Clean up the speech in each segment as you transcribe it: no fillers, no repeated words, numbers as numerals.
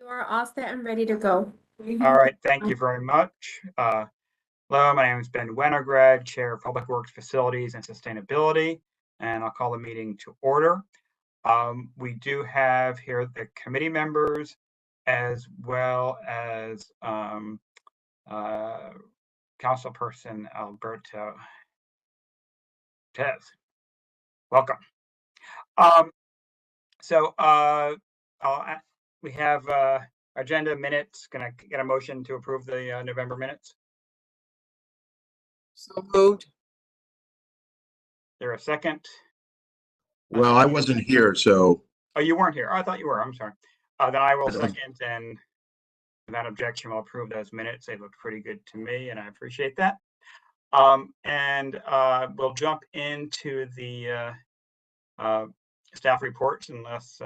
You're all set and ready to go. All right, thank you very much. Hello, my name is Ben Wennergrad, Chair of Public Works Facilities and Sustainability, and I'll call the meeting to order. We do have here the committee members as well as Councilperson Alberto Tez. Welcome. We have agenda minutes. Can I get a motion to approve the November minutes? So moved. Is there a second? Well, I wasn't here, so. Oh, you weren't here. Oh, I thought you were. I'm sorry. Then I will second, and without objection, we'll approve those minutes. They look pretty good to me, and I appreciate that. We'll jump into the staff reports unless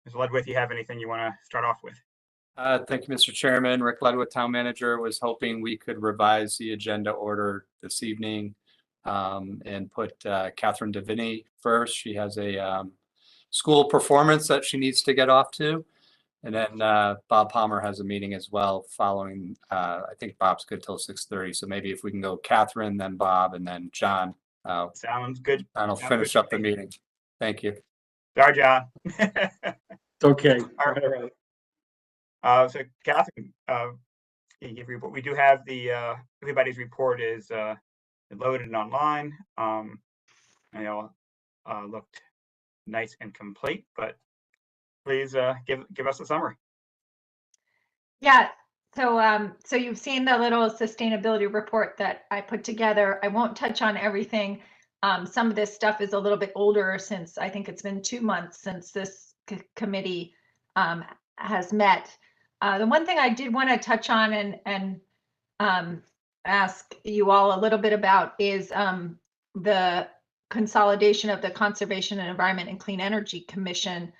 Ms. Ledwith, you have anything you want to start off with? Thank you, Mr. Chairman. Rick Ledwith, Town Manager, was hoping we could revise the agenda order this evening and put Catherine DeVinny first. She has a school performance that she needs to get off to. And then Bob Palmer has a meeting as well following, I think Bob's good till 6:30. So maybe if we can go Catherine, then Bob, and then John. Sounds good. And I'll finish up the meeting. Thank you. Sorry, John. Okay. All right. So Catherine, we do have the everybody's report is loaded and online. They all looked nice and complete, but please give us a summary. Yeah. So you've seen the little sustainability report that I put together. I won't touch on everything. Some of this stuff is a little bit older since I think it's been 2 months since this committee has met. The one thing I did want to touch on and ask you all a little bit about is the consolidation of the Conservation and Environment and Clean Energy Commission.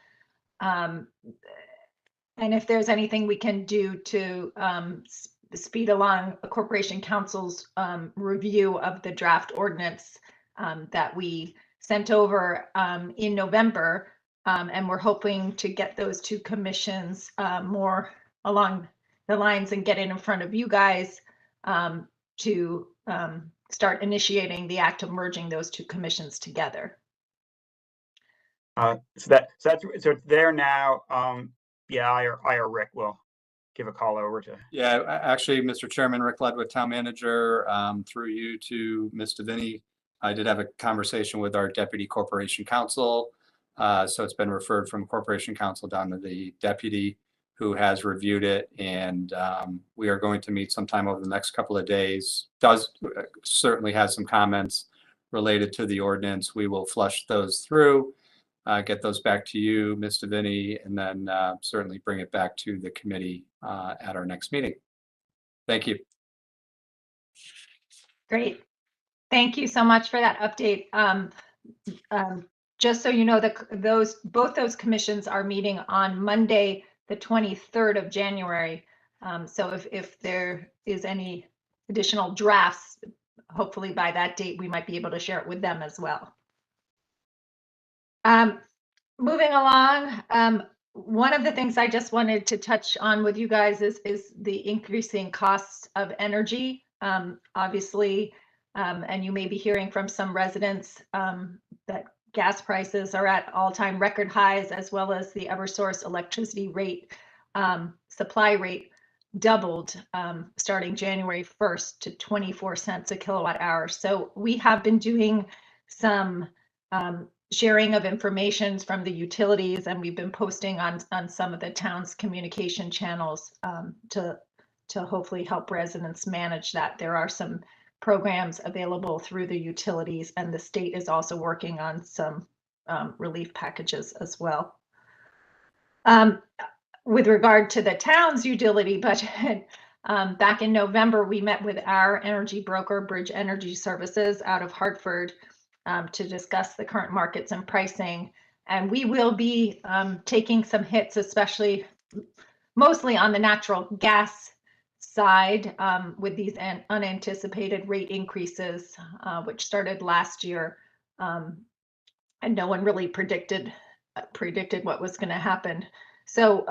And if there's anything we can do to speed along a Corporation Council's review of the draft ordinance that we sent over in November. And we're hoping to get those two commissions more along the lines and get it in front of you guys to start initiating the act of merging those two commissions together. So it's there now. Yeah, I or Rick will give a call over to. Yeah, actually, Mr. Chairman, Rick Ledwith, Town Manager, through you to Ms. DeVinny. I did have a conversation with our Deputy Corporation Counsel. So it's been referred from Corporation Counsel down to the deputy who has reviewed it. And we are going to meet sometime over the next couple of days. Does certainly has some comments related to the ordinance. We will flush those through, get those back to you, Ms. DeVinny, and then certainly bring it back to the committee at our next meeting. Thank you. Great. Thank you so much for that update. Just so you know, both those commissions are meeting on Monday, the 23rd of January. So if there is any additional drafts, hopefully by that date, we might be able to share it with them as well. Moving along, one of the things I just wanted to touch on with you guys is the increasing costs of energy. Obviously, and you may be hearing from some residents that gas prices are at all-time record highs, as well as the Eversource electricity rate, supply rate doubled starting January 1st to 24 cents a kilowatt hour. So we have been doing some sharing of information from the utilities, and we've been posting on some of the town's communication channels to hopefully help residents manage that. There are some programs available through the utilities, and the state is also working on some relief packages as well. With regard to the town's utility budget, back in November, we met with our energy broker, Bridge Energy Services, out of Hartford to discuss the current markets and pricing. And we will be taking some hits, especially mostly on the natural gas side with these unanticipated rate increases, which started last year. And no one really predicted what was going to happen. So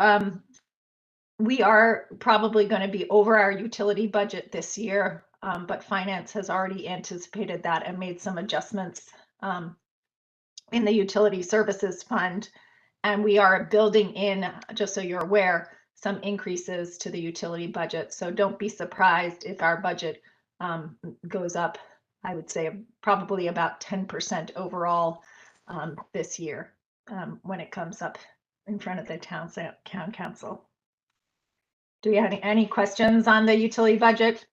we are probably going to be over our utility budget this year, but finance has already anticipated that and made some adjustments in the utility services fund. And we are building in, just so you're aware, some increases to the utility budget. So don't be surprised if our budget goes up, I would say probably about 10% overall this year when it comes up in front of the town council. Do we have any questions on the utility budget?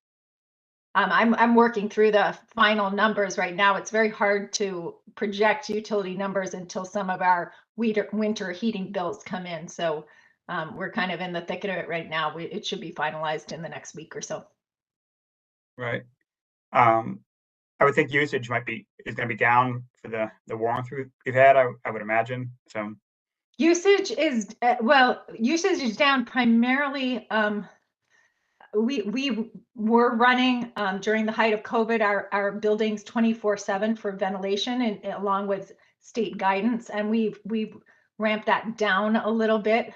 I'm working through the final numbers right now. It's very hard to project utility numbers until some of our winter heating bills come in. So we're kind of in the thick of it right now. It should be finalized in the next week or so. Right. I would think usage is going to be down for the warmth we've had. I would imagine. So usage is usage is down primarily. We were running during the height of COVID our buildings 24/7 for ventilation and along with state guidance, and we've ramped that down a little bit.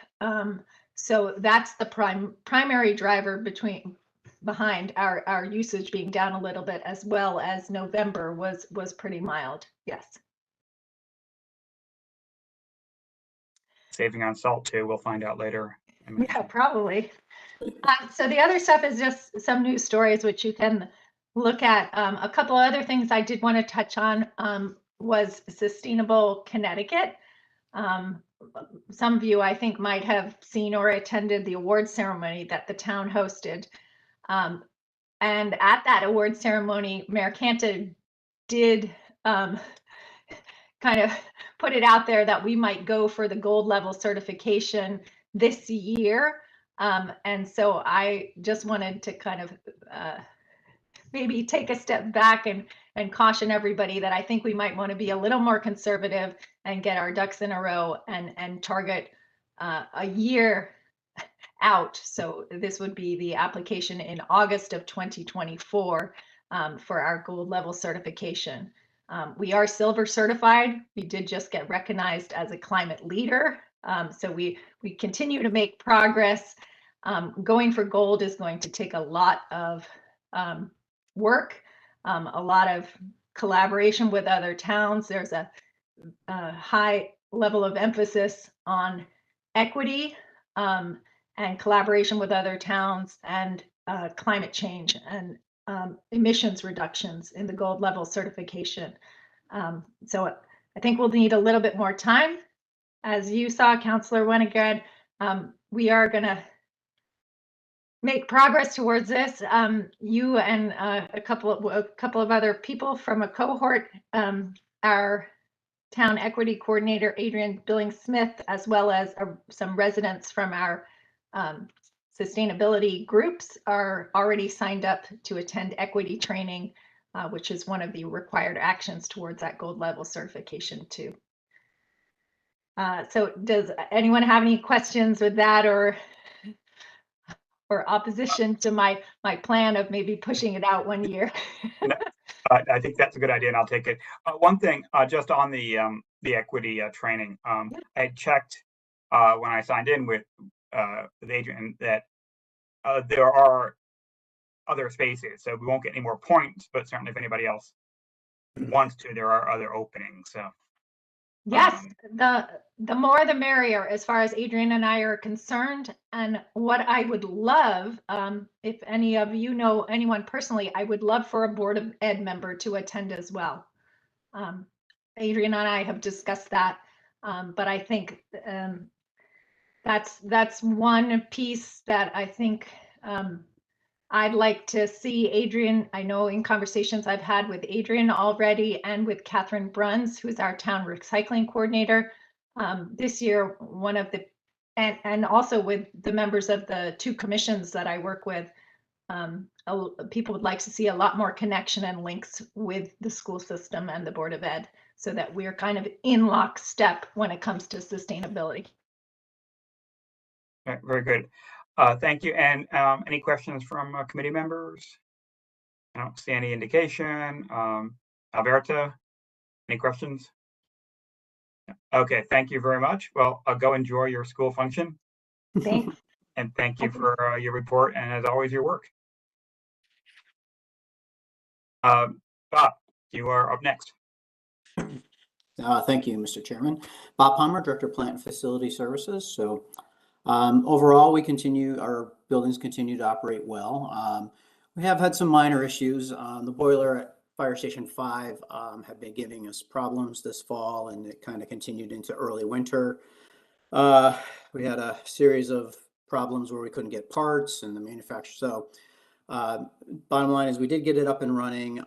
So that's the primary driver behind our usage being down a little bit, as well as November was pretty mild. Yes. saving on salt too. We'll find out later. Yeah, probably. So the other stuff is just some news stories, which you can look at. A couple other things I did want to touch on was Sustainable Connecticut. Some of you, I think, might have seen or attended the award ceremony that the town hosted. And at that award ceremony, Mayor Canta did kind of put it out there that we might go for the gold level certification this year. And so I just wanted to kind of maybe take a step back and caution everybody that I think we might want to be a little more conservative and get our ducks in a row and target a year out. So this would be the application in August of 2024 for our gold level certification. We are silver certified. We did just get recognized as a climate leader. So we continue to make progress. Going for gold is going to take a lot of work, a lot of collaboration with other towns. There's a high level of emphasis on equity and collaboration with other towns and climate change and emissions reductions in the gold level certification. So I think we'll need a little bit more time. As you saw, Councillor Wenigard, we are going to make progress towards this. You and a couple of other people from a cohort, our town equity coordinator, Adrian Billing-Smith, as well as some residents from our sustainability groups are already signed up to attend equity training, which is one of the required actions towards that gold level certification too. So does anyone have any questions with that or opposition to my plan of maybe pushing it out 1 year? I think that's a good idea, and I'll take it. One thing, just on the equity training, I checked when I signed in with Adrian that there are other spaces, so we won't get any more points. But certainly, if anybody else wants to, there are other openings. So yes, the more the merrier, as far as Adrian and I are concerned. And what I would love, if any of you know anyone personally, I would love for a Board of Ed member to attend as well. Adrian and I have discussed that, but I think that's one piece that I think I'd like to see Adrian. I know in conversations I've had with Adrian already and with Catherine Bruns, who's our town recycling coordinator, this year, one of the, and also with the members of the two commissions that I work with, people would like to see a lot more connection and links with the school system and the Board of Ed so that we're kind of in lockstep when it comes to sustainability. okay, very good. Thank you. And any questions from committee members? I don't see any indication. Alberta, any questions? Okay, thank you very much. Well, I'll go enjoy your school function. Thanks. And thank you for your report and, as always, your work. Bob, you are up next. Thank you, Mr. Chairman. Bob Palmer, Director of Plant and Facility Services. So overall, our buildings continue to operate well. We have had some minor issues. The boiler at Fire Station 5 have been giving us problems this fall, and it kind of continued into early winter. We had a series of problems where we couldn't get parts and the manufacturer. So bottom line is we did get it up and running,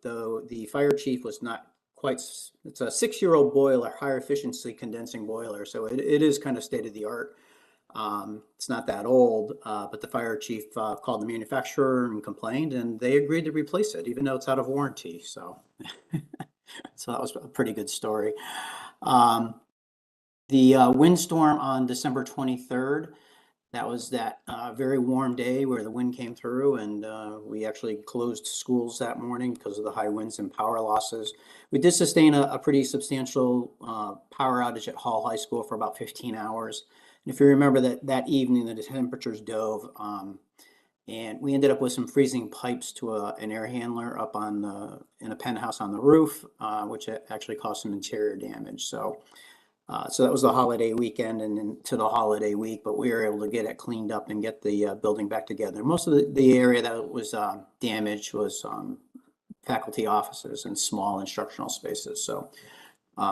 though the fire chief was not quite. It's a 6-year-old boiler, higher efficiency condensing boiler. So it is kind of state of the art. It's not that old, but the fire chief called the manufacturer and complained, and they agreed to replace it, even though it's out of warranty. So, so that was a pretty good story. The windstorm on December 23rd, that was that very warm day where the wind came through, and we actually closed schools that morning because of the high winds and power losses. We did sustain a pretty substantial power outage at Hall High School for about 15 hours. And if you remember that evening, the temperatures dove, and we ended up with some freezing pipes to an air handler up in a penthouse on the roof, which actually caused some interior damage. So that was the holiday weekend and into the holiday week, but we were able to get it cleaned up and get the building back together. Most of the area that was damaged was faculty offices and small instructional spaces. So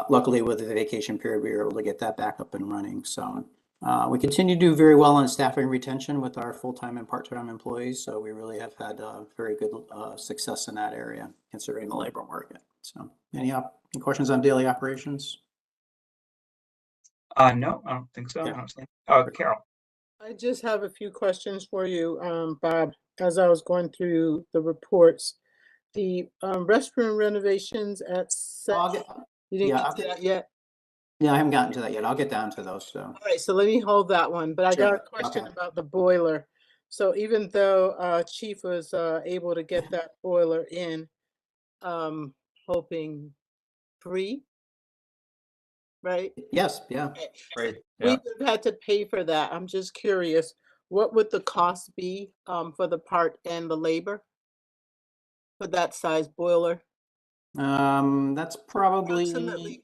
luckily with the vacation period, we were able to get that back up and running. So we continue to do very well on staffing retention with our full-time and part-time employees. So we really have had very good success in that area, considering the labor market. So any questions on daily operations? No, I don't think so. Yeah. Carol. I just have a few questions for you, Bob. As I was going through the reports, the restroom renovations at you didn't get to that yet? Yeah, I haven't gotten to that yet. I'll get down to those. So. All right, so let me hold that one. But I got a question about the boiler. So even though Chief was able to get that boiler in, hoping free, right? Yes, yeah. Great. We Yeah. would have had to pay for that. I'm just curious, what would the cost be for the part and the labor for that size boiler? That's probably Approximately.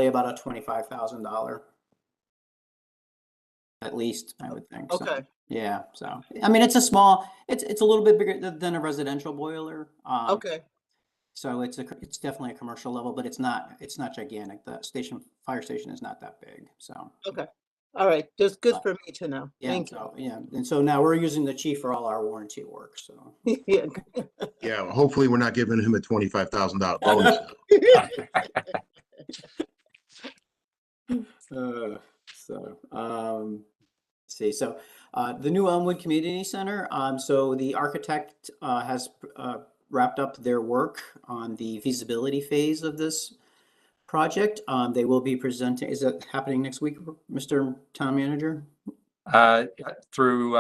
about a $25,000. At least, I would think. So, Okay. yeah. So I mean, it's a little bit bigger than a residential boiler. Okay. So it's definitely a commercial level, but it's not gigantic. The fire station is not that big. So Okay. All right. Just good for me to know. yeah. Thank So yeah, and so now we're using the chief for all our warranty work. So you. Yeah. Yeah, well, hopefully we're not giving him a $25,000 bonus. Let's see. So the new Elmwood Community Center. So the architect has wrapped up their work on the feasibility phase of this project. They will be presenting. Is that happening next week, Mr. Town Manager? Through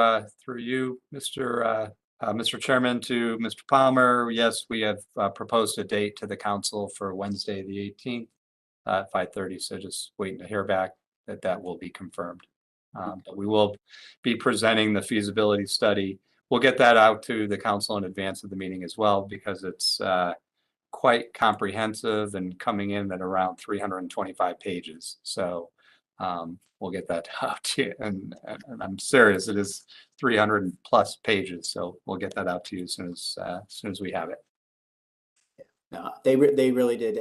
you, Mr. Chairman, to Mr. Palmer. Yes, we have proposed a date to the council for Wednesday, the 18th at 5:30. So just waiting to hear back that will be confirmed. But we will be presenting the feasibility study. We'll get that out to the council in advance of the meeting as well, because it's quite comprehensive and coming in at around 325 pages. So we'll get that out to you. And I'm serious, it is 300 plus pages. So we'll get that out to you as soon as we have it. They really did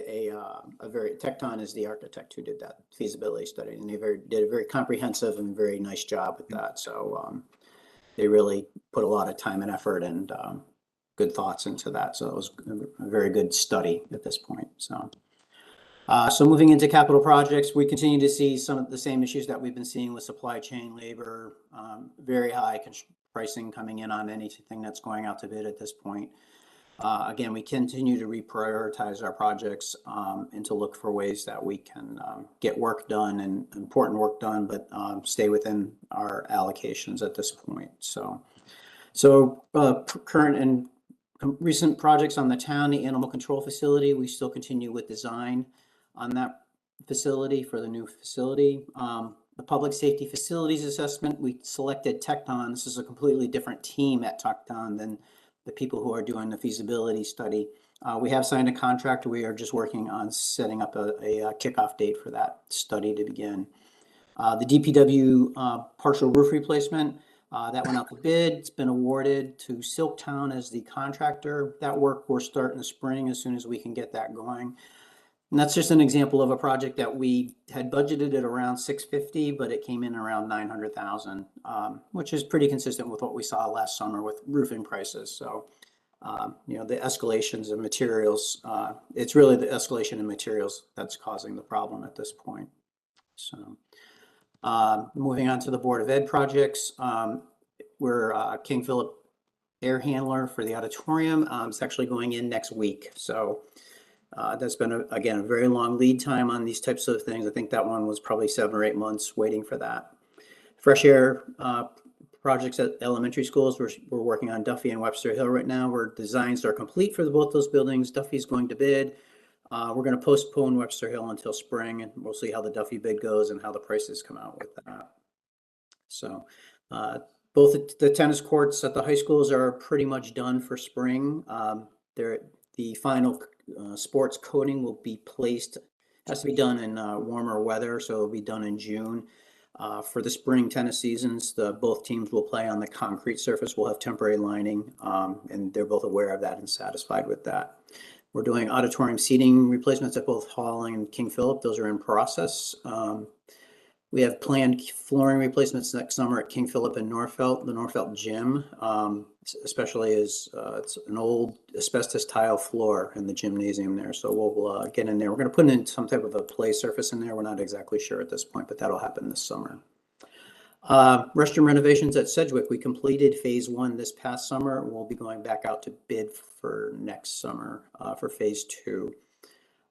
Tecton is the architect who did that feasibility study, and they did a very comprehensive and very nice job with that. So they really put a lot of time and effort and good thoughts into that. So it was a very good study at this point. So moving into capital projects, we continue to see some of the same issues that we've been seeing with supply chain, labor, very high pricing coming in on anything that's going out to bid at this point. Again, we continue to reprioritize our projects and to look for ways that we can get work done and important work done, but stay within our allocations at this point. So current and recent projects on the town, the animal control facility, we still continue with design on that facility for the new facility. The public safety facilities assessment, we selected Tecton. This is a completely different team at Tecton than the people who are doing the feasibility study. We have signed a contract. We are just working on setting up a kickoff date for that study to begin. The DPW partial roof replacement, that went out to bid. It's been awarded to Silktown as the contractor. That work we're starting the spring as soon as we can get that going. And that's just an example of a project that we had budgeted at around 650, but it came in around 900,000, which is pretty consistent with what we saw last summer with roofing prices. So, you know, the escalations of materials, it's really the escalation in materials that's causing the problem at this point. So, moving on to the Board of Ed projects, we're King Philip air handler for the auditorium. It's actually going in next week. So, that's been, again, a very long lead time on these types of things. I think that one was probably 7 or 8 months waiting for that. Fresh air projects at elementary schools. We're working on Duffy and Webster Hill right now, where designs are complete for both those buildings. Duffy's going to bid. We're going to postpone Webster Hill until spring, and we'll see how the Duffy bid goes and how the prices come out with that. So both the tennis courts at the high schools are pretty much done for spring. The final sports coating will be placed, has to be done in warmer weather, so it'll be done in June. For the spring tennis seasons, both teams will play on the concrete surface. We'll have temporary lining, and they're both aware of that and satisfied with that. We're doing auditorium seating replacements at both Hall and King Philip. Those are in process. We have planned flooring replacements next summer at King Philip and Norfolk, the Norfolk gym, especially as it's an old asbestos tile floor in the gymnasium there. So we'll get in there. We're going to put in some type of a play surface in there. We're not exactly sure at this point, but that'll happen this summer. Restroom renovations at Sedgwick. We completed phase 1 this past summer. We'll be going back out to bid for next summer for phase 2.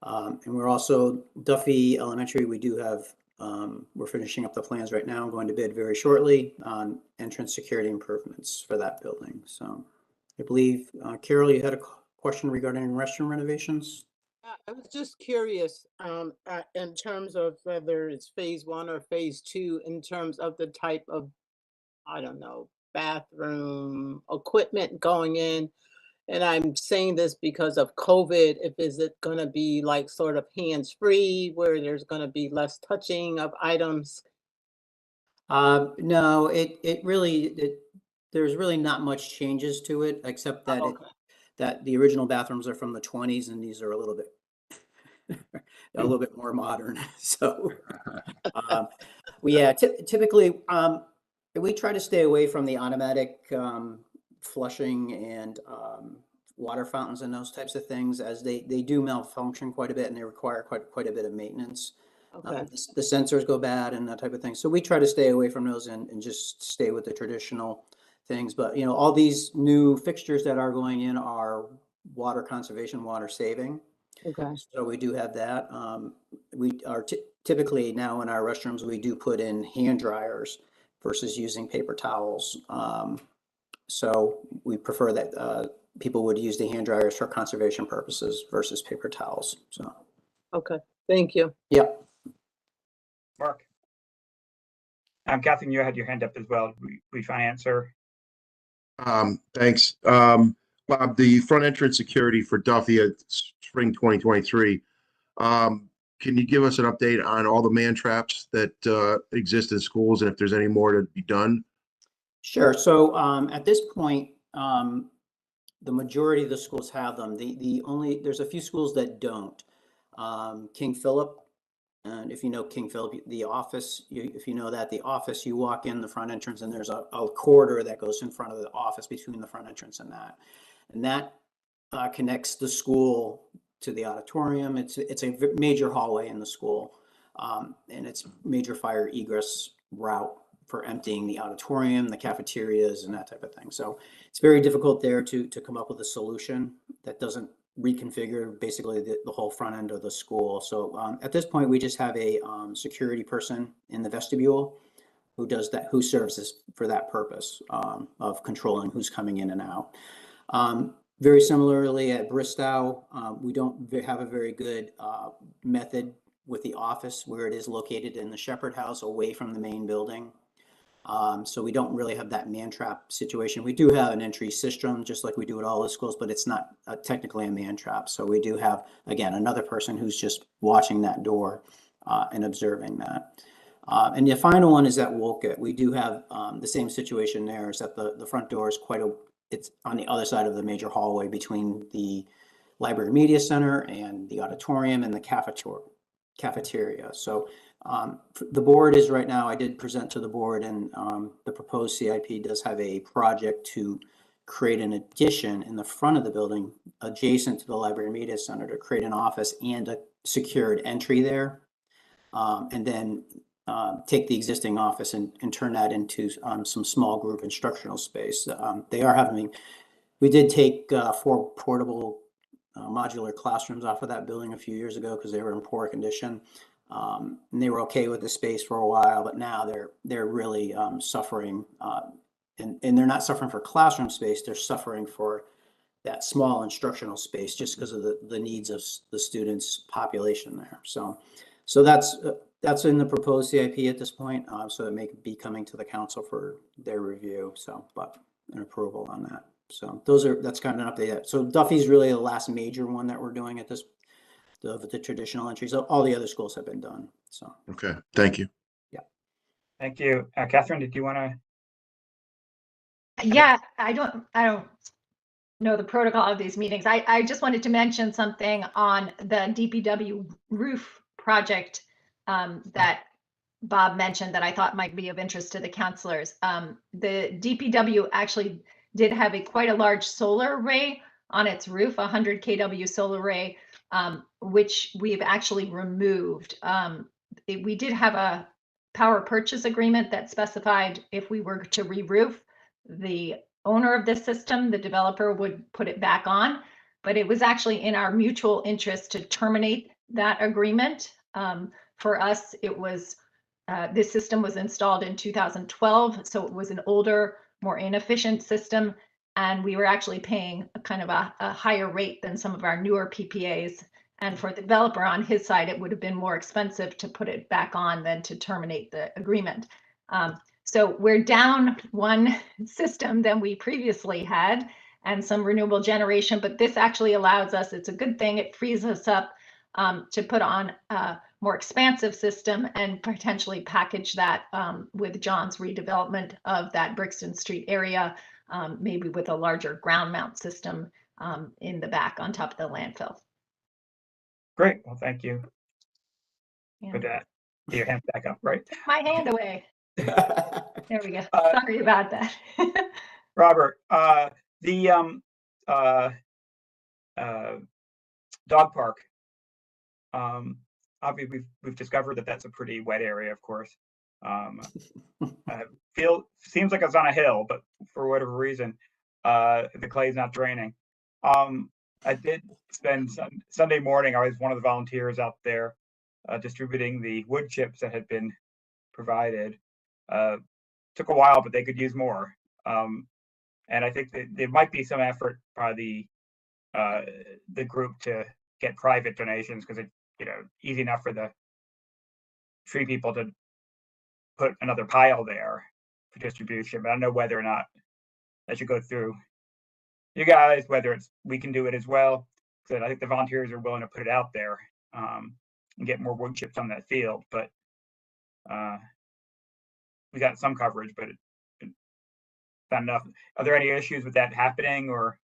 And we're also, Duffy Elementary, we do have, we're finishing up the plans right now. I'm going to bid very shortly on entrance security improvements for that building. So I believe, Carol, you had a question regarding restroom renovations? I was just curious, in terms of whether it's phase 1 or phase 2, in terms of the type of, I don't know, bathroom equipment going in. And I'm saying this because of COVID. Is it going to be like sort of hands-free, where there's going to be less touching of items? No, there's really not much changes to it, except that Okay. that the original bathrooms are from the 20s, and these are a little bit more modern. So, typically, we try to stay away from the automatic flushing and water fountains and those types of things, as they do malfunction quite a bit and they require quite a bit of maintenance. Okay. The sensors go bad and that type of thing. So we try to stay away from those and just stay with the traditional things. But, you know, all these new fixtures that are going in are water conservation, water saving. Okay. So we do have that. We are typically now in our restrooms, we do put in hand dryers versus using paper towels. So we prefer that people would use the hand dryers for conservation purposes versus paper towels. So. Okay. Thank you. Yep. Mark. Catherine, you had your hand up as well. We try and answer. Thanks. Bob, the front entrance security for Duffy at spring 2023. Can you give us an update on all the man traps that exist in schools and if there's any more to be done? Sure. So at this point, the majority of the schools have them. There's a few schools that don't. King Philip, and if you know King Philip, the office, if you know that, the office, you walk in the front entrance and there's a corridor that goes in front of the office between the front entrance and that connects the school to the auditorium. It's a major hallway in the school, and it's major fire egress route for emptying the auditorium, the cafeterias, and that type of thing. So it's very difficult there to come up with a solution that doesn't reconfigure basically the whole front end of the school. So at this point, we just have a security person in the vestibule who does that, who serves for that purpose of controlling who's coming in and out. Very similarly at Bristow, we don't have a very good method with the office where it is located in the Shepherd House away from the main building. So we don't really have that man trap situation. We do have an entry system, just like we do at all the schools, but it's not technically a man trap. So we do have, again, another person who's just watching that door and observing that. And the final one is at Wolcott. We do have the same situation there, is that the front door is it's on the other side of the major hallway between the Library Media Center and the auditorium and the cafeteria. So the board is right now, I did present to the board, and the proposed CIP does have a project to create an addition in the front of the building adjacent to the Library Media Center to create an office and a secured entry there. And then take the existing office and turn that into some small group instructional space. We did take 4 portable modular classrooms off of that building a few years ago because they were in poor condition. And they were okay with the space for a while, but now they're really suffering. And they're not suffering for classroom space, they're suffering for that small instructional space just because of the needs of the students' population there. So that's in the proposed CIP at this point. So it may be coming to the council for their review. So, but an approval on that. So that's kind of an update. So Duffy's really the last major one that we're doing at this, the traditional entries. So all the other schools have been done. So. Okay, thank you. Yeah. Thank you. Catherine, did you want to? Yeah, I don't know the protocol of these meetings. I just wanted to mention something on the DPW roof project that Bob mentioned that I thought might be of interest to the counselors. The DPW actually did have quite a large solar array on its roof, 100 kW solar array, which we've actually removed. We did have a power purchase agreement that specified if we were to re-roof, the owner of this system, the developer, would put it back on, but it was actually in our mutual interest to terminate that agreement. For us, it was, this system was installed in 2012, so it was an older, more inefficient system, and we were actually paying a kind of a higher rate than some of our newer PPAs. And for the developer on his side, it would have been more expensive to put it back on than to terminate the agreement. So we're down one system than we previously had and some renewable generation, but this actually allows us, it's a good thing, it frees us up to put on a more expansive system and potentially package that with John's redevelopment of that Brixton Street area, maybe with a larger ground mount system in the back on top of the landfill. Great. Well, thank you Yeah. for that. Get your hand back up, right? My hand away. There we go. Sorry about that. Robert, the dog park. Obviously, we've discovered that that's a pretty wet area, of course. Seems like it's on a hill, but for whatever reason, the clay's not draining. I did spend Sunday morning. I was one of the volunteers out there distributing the wood chips that had been provided. Took a while, but they could use more. And I think that there might be some effort by the group to get private donations because it's easy enough for the tree people to put another pile there for distribution. But I don't know whether or not that should go through you guys, whether we can do it as well. Because I think the volunteers are willing to put it out there and get more wood chips on that field. But we got some coverage, but it's not enough. Are there any issues with that happening, or?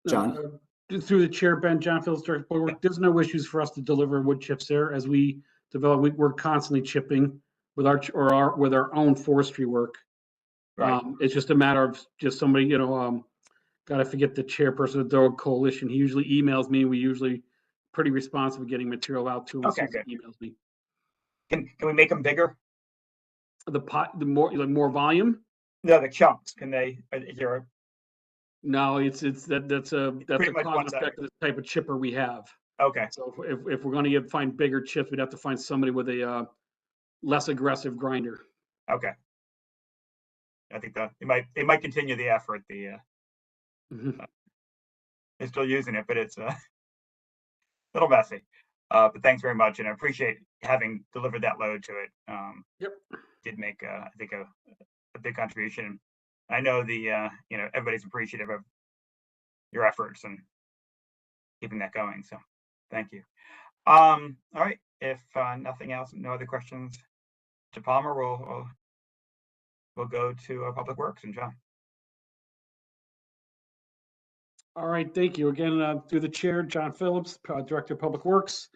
John? Through the chair, Ben, John Phillips, Director of Public Works, there's no issues for us to deliver wood chips there. As we develop, we're constantly chipping with our own forestry work. Right. It's just a matter of just somebody, gotta forget the chairperson of the Dog Coalition. He usually emails me. We usually pretty responsive at getting material out to him. Okay, As soon as he emails me. Can we make them bigger? The more volume? No, the chunks. Can they? Is there No, that's a pretty much cause and effect of the type of chipper we have. okay. So if we're going to find bigger chips, we'd have to find somebody with a less aggressive grinder. Okay. I think that they might continue the effort. They're still using it, but it's little messy. But thanks very much, and I appreciate having delivered that load to it. Yep. Did make, I think, a big contribution. I know everybody's appreciative of your efforts and keeping that going. So thank you. All right. If nothing else, no other questions to Palmer, we'll go to Public Works and John. All right, thank you. Again, through the chair, John Phillips, Director of Public Works.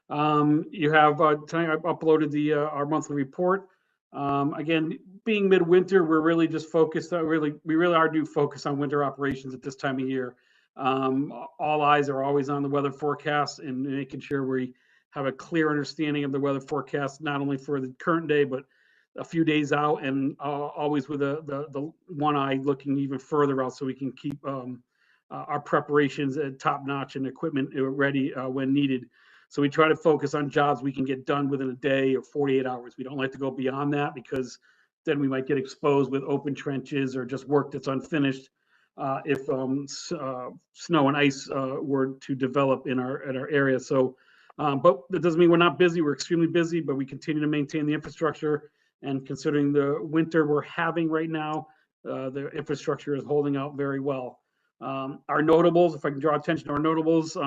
You have, tonight I've uploaded our monthly report. Again, being midwinter, we're really just focused on, we really are do focus on winter operations at this time of year. All eyes are always on the weather forecast and making sure we have a clear understanding of the weather forecast, not only for the current day, but a few days out, and always with the one eye looking even further out so we can keep our preparations at top notch and equipment ready when needed. So we try to focus on jobs we can get done within a day or 48 hours. We don't like to go beyond that because then we might get exposed with open trenches or just work that's unfinished if snow and ice were to develop in our area. So, but that doesn't mean we're not busy. We're extremely busy, but we continue to maintain the infrastructure. And considering the winter we're having right now, the infrastructure is holding out very well. Our notables, if I can draw attention to our notables,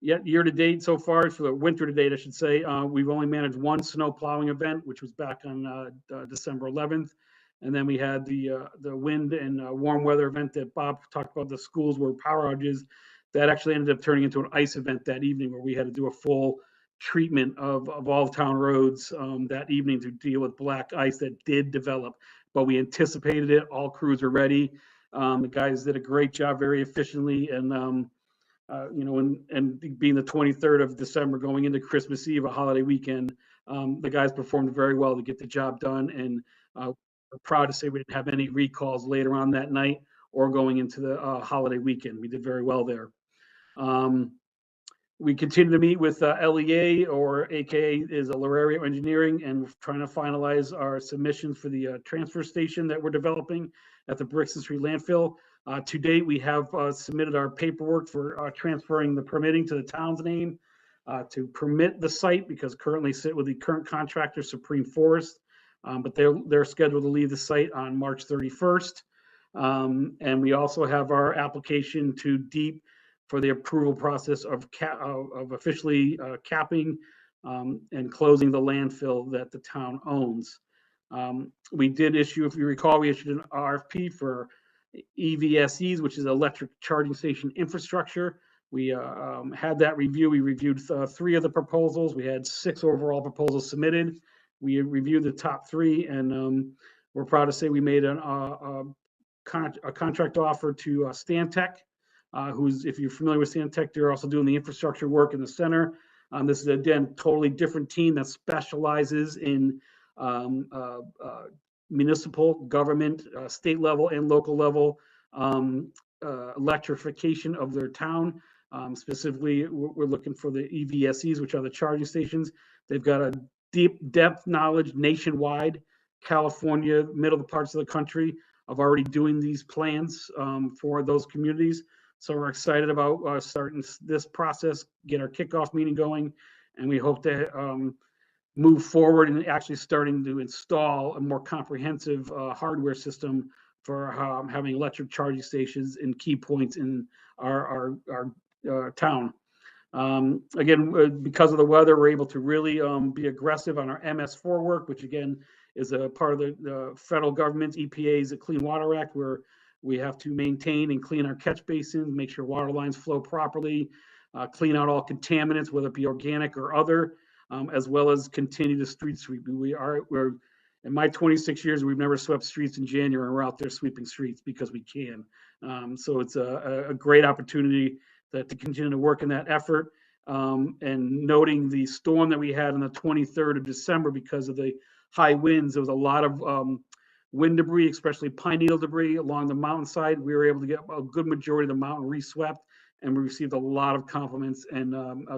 yet year to date so far, for the winter to date, I should say, we've only managed one snow plowing event, which was back on December 11th. And then we had the wind and warm weather event that Bob talked about, the schools were power outages. That actually ended up turning into an ice event that evening where we had to do a full treatment of all town roads that evening to deal with black ice that did develop. But we anticipated it. All crews are ready. The guys did a great job, very efficiently, and and being the 23rd of December, going into Christmas Eve, a holiday weekend, the guys performed very well to get the job done, and we're proud to say we didn't have any recalls later on that night or going into the holiday weekend. We did very well there. We continue to meet with LEA, or AKA is a Larario Engineering, and we're trying to finalize our submissions for the transfer station that we're developing at the Brixton Street landfill. To date, we have submitted our paperwork for transferring the permitting to the town's name to permit the site, because currently sit with the current contractor, Supreme Forest, but they're scheduled to leave the site on March 31st. And we also have our application to DEEP for the approval process of officially capping and closing the landfill that the town owns. We did issue, if you recall, we issued an RFP for EVSEs, which is electric charging station infrastructure. We had that review. We reviewed 3 of the proposals. We had 6 overall proposals submitted. We reviewed the top 3, and we're proud to say we made a contract offer to Stantec, who's, if you're familiar with Stantec, they're also doing the infrastructure work in the center. This is, again, totally different team that specializes in municipal government, state level and local level electrification of their town. Specifically, we're looking for the EVSEs, which are the charging stations. They've got a deep depth knowledge nationwide, California, middle parts of the country, of already doing these plans for those communities. So we're excited about starting this process, get our kickoff meeting going, and we hope to move forward and actually starting to install a more comprehensive hardware system for having electric charging stations in key points in our town. Again, because of the weather, we're able to really be aggressive on our MS4 work, which again is a part of the federal government's EPA's Clean Water Act, where we have to maintain and clean our catch basins, make sure water lines flow properly, clean out all contaminants, whether it be organic or other, as well as continue to street sweep. We're in my 26 years, we've never swept streets in January, and we're out there sweeping streets because we can. So it's a great opportunity to continue to work in that effort. And noting the storm that we had on the 23rd of December, because of the high winds, there was a lot of wind debris, especially pine needle debris along the mountainside. We were able to get a good majority of the mountain reswept, and we received a lot of compliments and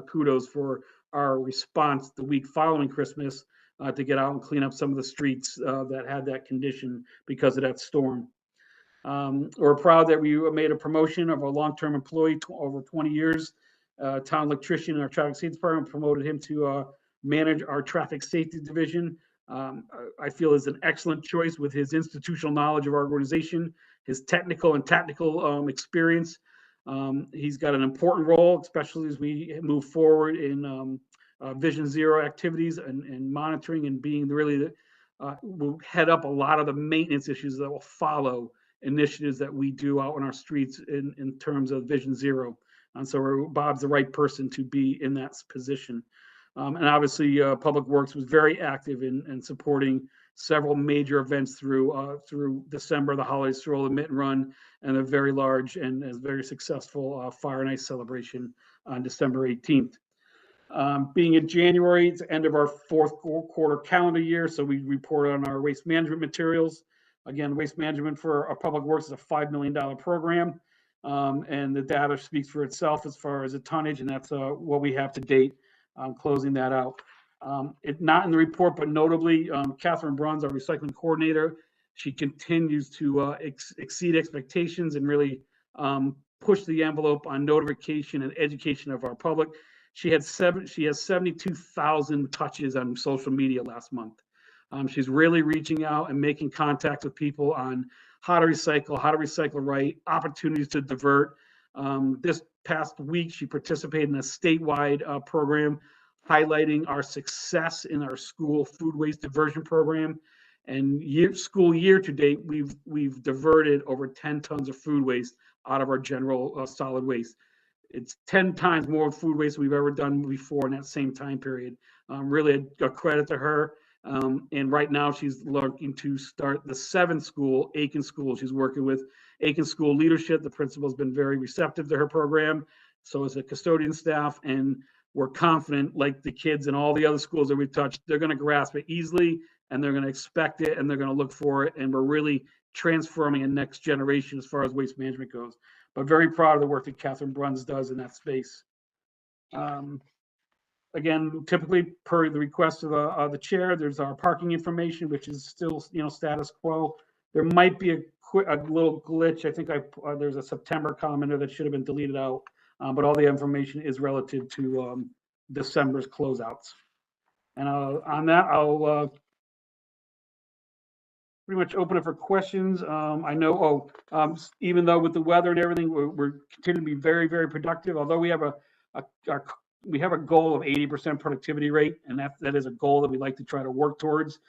kudos for our response the week following Christmas to get out and clean up some of the streets that had that condition because of that storm. We're proud that we made a promotion of a long-term employee over 20 years town electrician in our traffic safety department, promoted him to manage our traffic safety division. I feel is an excellent choice with his institutional knowledge of our organization, his technical and tactical experience. He's got an important role, especially as we move forward in Vision Zero activities and monitoring and being really will head up a lot of the maintenance issues that will follow initiatives that we do out on our streets in terms of Vision Zero. And so Bob's the right person to be in that position. And obviously, Public Works was very active in supporting several major events through December, the holiday stroll, the Mitt and Run, and a very large and very successful Fire and Ice celebration on December 18th. Being in January, it's the end of our fourth quarter calendar year, so we report on our waste management materials. Again, waste management for our Public Works is a $5 million program, and the data speaks for itself as far as the tonnage, and that's what we have to date. Closing that out. It's not in the report, but notably, Catherine Bruns, our recycling coordinator, she continues to exceed expectations and really push the envelope on notification and education of our public. She has 72,000 touches on social media last month. She's really reaching out and making contact with people on how to recycle right, opportunities to divert. This past week, she participated in a statewide program highlighting our success in our school food waste diversion program. And school year to date, we've diverted over 10 tons of food waste out of our general solid waste. It's 10 times more food waste we've ever done before in that same time period. Really a credit to her. And right now she's looking to start the 7th school, Aiken School. She's working with Aiken School leadership. The principal's been very receptive to her program. So is the custodian staff, and we're confident, like the kids in all the other schools that we've touched, they're going to grasp it easily, and they're going to expect it, and they're going to look for it. And we're really transforming a next generation as far as waste management goes. But very proud of the work that Catherine Bruns does in that space. Again, typically per the request of the chair, there's our parking information, which is still, status quo. There might be a little glitch. I think there's a September commenter that should have been deleted out, but all the information is relative to December's closeouts. And on that, I'll pretty much open it for questions. I know, even though with the weather and everything, we're continuing to be very, very productive. Although we have a goal of 80% productivity rate, and that is a goal that we like to try to work towards.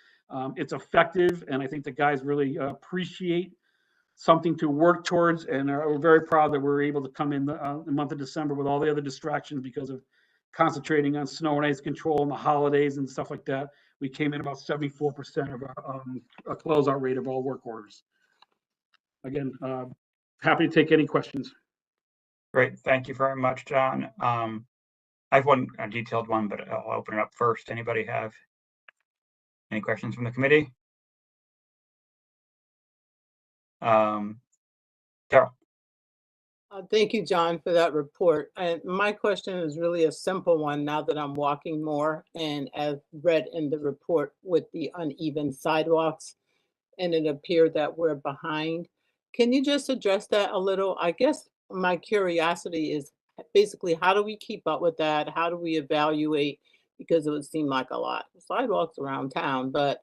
It's effective, and I think the guys really appreciate something to work towards, and we're very proud that we're able to come in the month of December with all the other distractions because of concentrating on snow and ice control and the holidays and stuff like that. We came in about 74% of our closeout rate of all work orders. Again, happy to take any questions. Great, thank you very much, John. I have a detailed one, but I'll open it up first. Anybody have any questions from the committee? Daryl. Thank you, John, for that report. And my question is really a simple one now that I'm walking more, and as read in the report with the uneven sidewalks, and it appeared that we're behind. Can you just address that a little? I guess my curiosity is basically, how do we keep up with that? How do we evaluate? Because it would seem like a lot of sidewalks around town, but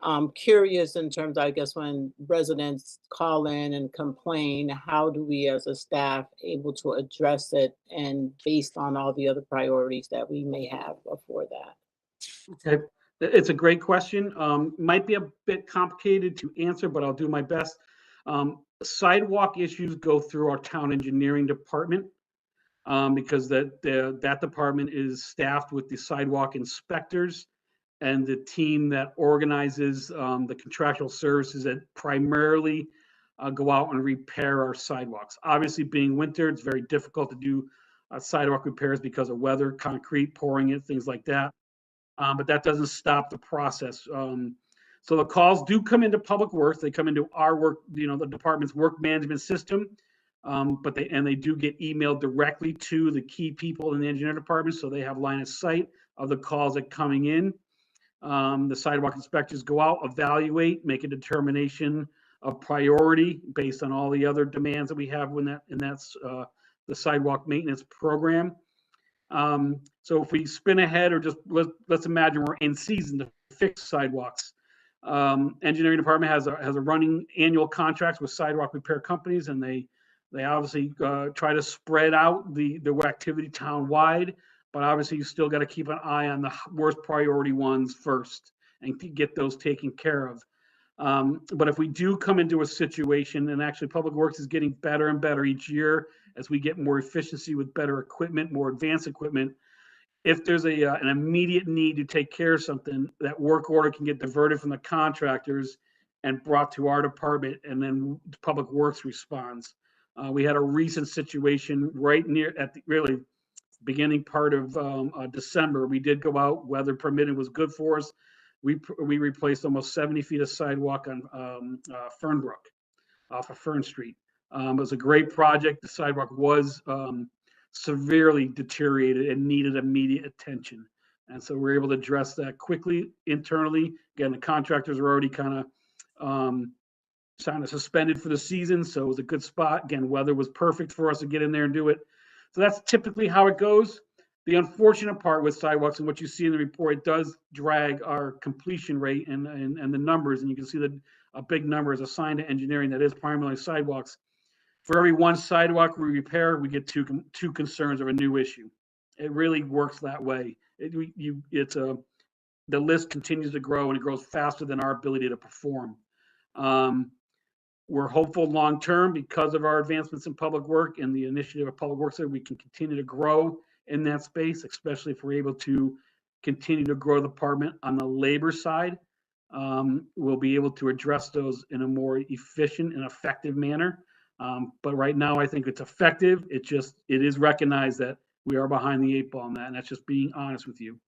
I'm curious in terms, I guess, when residents call in and complain, how do we as a staff able to address it, and based on all the other priorities that we may have before that? Okay, it's a great question. Might be a bit complicated to answer, but I'll do my best. Sidewalk issues go through our town engineering department, because that department is staffed with the sidewalk inspectors and the team that organizes the contractual services that primarily go out and repair our sidewalks. Obviously, being winter, it's very difficult to do sidewalk repairs because of weather, concrete, pouring it, things like that. But that doesn't stop the process. So the calls do come into Public Works. They come into our work, the department's work management system. But they do get emailed directly to the key people in the engineering department, so they have line of sight of the calls that are coming in. The sidewalk inspectors go out, evaluate, make a determination of priority based on all the other demands that we have when that's the sidewalk maintenance program. So if we spin ahead, or just let's imagine we're in season to fix sidewalks. Engineering department has a running annual contracts with sidewalk repair companies, and they obviously try to spread out the activity town-wide, but obviously you still got to keep an eye on the worst priority ones first and get those taken care of. But if we do come into a situation, and actually Public Works is getting better and better each year as we get more efficiency with better equipment, more advanced equipment, if there's an immediate need to take care of something, that work order can get diverted from the contractors and brought to our department, and then Public Works responds. We had a recent situation right near at the really beginning part of December. We did go out, weather permitting, was good for us. We replaced almost 70 feet of sidewalk on Fernbrook off of Fern Street. It was a great project. The sidewalk was severely deteriorated and needed immediate attention. And so we're able to address that quickly internally. Again, the contractors are already kind of suspended for the season, so it was a good spot. Again, weather was perfect for us to get in there and do it. So that's typically how it goes. The unfortunate part with sidewalks, and what you see in the report, it does drag our completion rate and the numbers, and you can see that a big number is assigned to engineering that is primarily sidewalks. For every one sidewalk we repair, we get two concerns of a new issue. It really works that way. The list continues to grow, and it grows faster than our ability to perform. We're hopeful long term, because of our advancements in public work and the initiative of Public Works, that we can continue to grow in that space, especially if we're able to continue to grow the department on the labor side. We'll be able to address those in a more efficient and effective manner. But right now, I think it's effective. It is recognized that we are behind the 8 ball on that, and that's just being honest with you.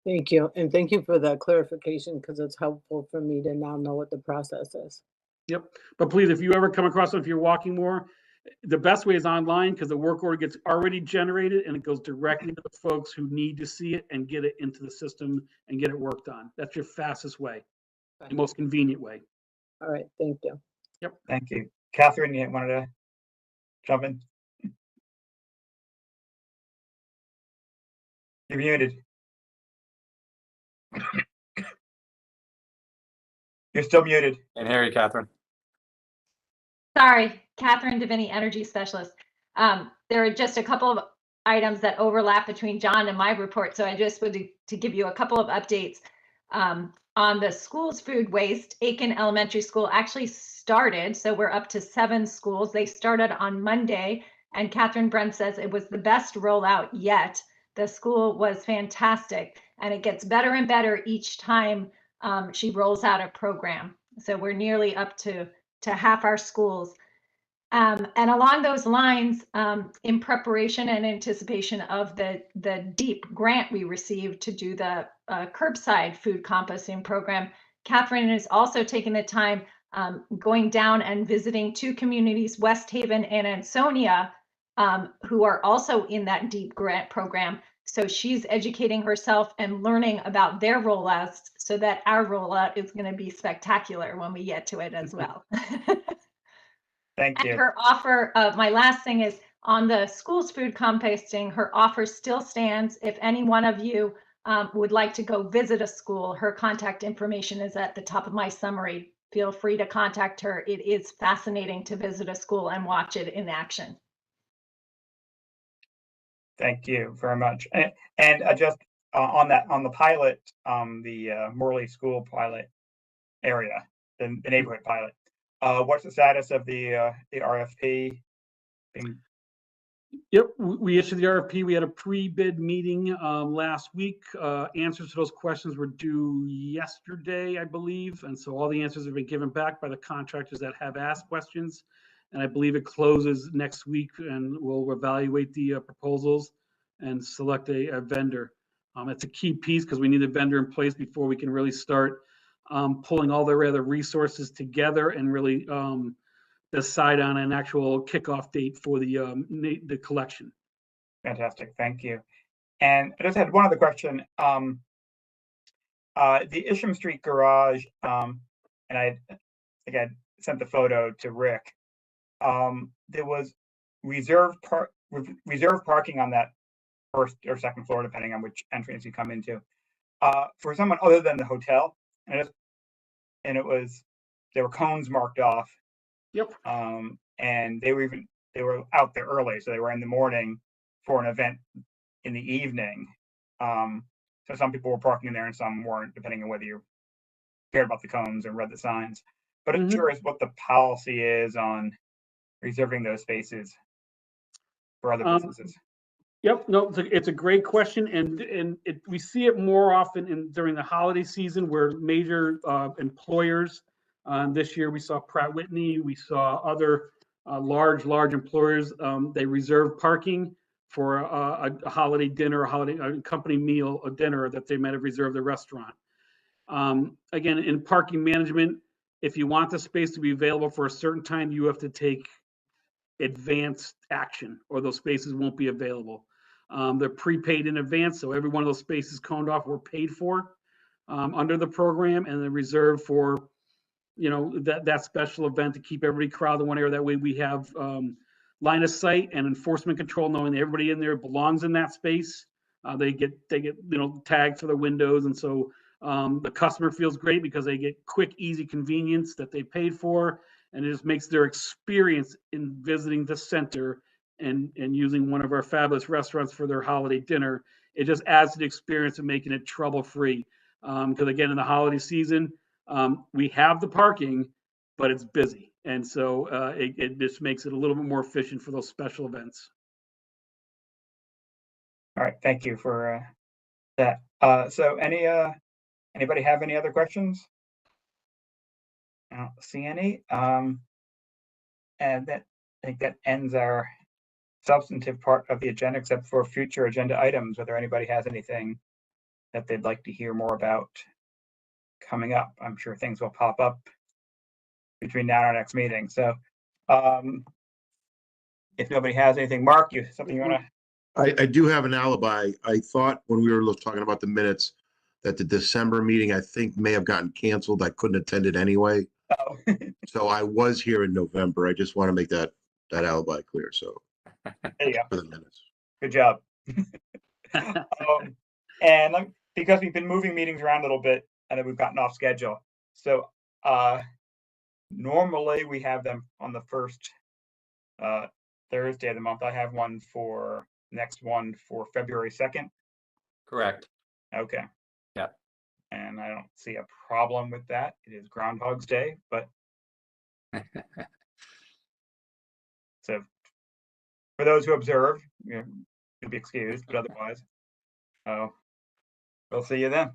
Thank you. And thank you for that clarification, because it's helpful for me to now know what the process is. Yep. But please, if you ever come across them, if you're walking more, the best way is online, because the work order gets already generated and it goes directly to the folks who need to see it and get it into the system and get it worked on. That's your fastest way, the most convenient way. All right. Thank you. Yep. Thank you. Catherine, you wanted to jump in? You're muted. You're still muted. And Harry, Catherine. Sorry, Catherine Davini, Energy Specialist. There are just a couple of items that overlap between John and my report, so I just wanted to give you a couple of updates. On the school's food waste, Aiken Elementary School actually started, so we're up to 7 schools. They started on Monday, and Catherine Brent says it was the best rollout yet. The school was fantastic, and it gets better and better each time she rolls out a program. So we're nearly up to half our schools. And along those lines, in preparation and anticipation of the DEEP grant we received to do the curbside food composting program, Catherine is also taking the time going down and visiting 2 communities, West Haven and Ansonia, who are also in that DEEP grant program. So she's educating herself and learning about their rollouts so that our rollout is going to be spectacular when we get to it as well. Thank you. And her offer, my last thing is on the school's food composting, her offer still stands. If any one of you would like to go visit a school, her contact information is at the top of my summary. Feel free to contact her. It is fascinating to visit a school and watch it in action. Thank you very much. And just on the pilot, the Morley School pilot area, the neighborhood pilot. What's the status of the RFP? Yep, we issued the RFP. We had a pre-bid meeting last week. Answers to those questions were due yesterday, I believe. And so all the answers have been given back by the contractors that have asked questions. And I believe it closes next week, and we'll evaluate the proposals and select a vendor. It's a key piece because we need a vendor in place before we can really start pulling all their other resources together and really decide on an actual kickoff date for the collection. Fantastic, thank you. And I just had one other question. The Isham Street garage, and I think I sent the photo to Rick. There was reserved parking on that first or second floor, depending on which entrance you come into. For someone other than the hotel, and there were cones marked off. Yep. And they were out there early, so they were in the morning for an event in the evening. So some people were parking in there and some weren't, depending on whether you cared about the cones and read the signs. But I'm curious what the policy is on reserving those spaces for other businesses. Yep, no, it's a great question, and we see it more often during the holiday season where major employers. This year we saw Pratt Whitney, we saw other large employers. They reserve parking for a holiday dinner, a company meal, a dinner that they might have reserved the restaurant. Again, in parking management, if you want the space to be available for a certain time, you have to take advanced action, or those spaces won't be available. They're prepaid in advance, so every one of those spaces coned off were paid for under the program, and they're reserved for, that special event to keep everybody crowded in one area. That way we have line of sight and enforcement control, knowing that everybody in there belongs in that space. They get tagged for the windows, and so the customer feels great because they get quick, easy convenience that they paid for, and it just makes their experience in visiting the center and using one of our fabulous restaurants for their holiday dinner. It just adds to the experience of making it trouble-free. Because again, in the holiday season, we have the parking, but it's busy. And so it just makes it a little bit more efficient for those special events. All right, thank you for that. So anybody have any other questions? I don't see any. And I think that ends our substantive part of the agenda, except for future agenda items. Whether anybody has anything that they'd like to hear more about coming up. I'm sure things will pop up between now and our next meeting. So if nobody has anything, Mark, something you want to? I do have an alibi. I thought when we were talking about the minutes that the December meeting, I think, may have gotten canceled. I couldn't attend it anyway. Oh. So I was here in November. I just want to make that alibi clear. So There you go. for the minutes. Good job. And because we've been moving meetings around a little bit, and then we've gotten off schedule. So normally we have them on the first Thursday of the month. I have one for next one for February 2nd. Correct. Okay. Yeah. And I don't see a problem with that. It is Groundhog's Day, but so for those who observed, you'll be excused, but otherwise, we'll see you then.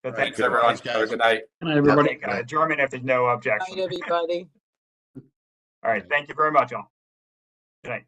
But Thanks, you. everyone. guys. Have a good night. And everybody. Adjournment if there's no Night, objection. everybody. All right. Thank you very much, all. Good night.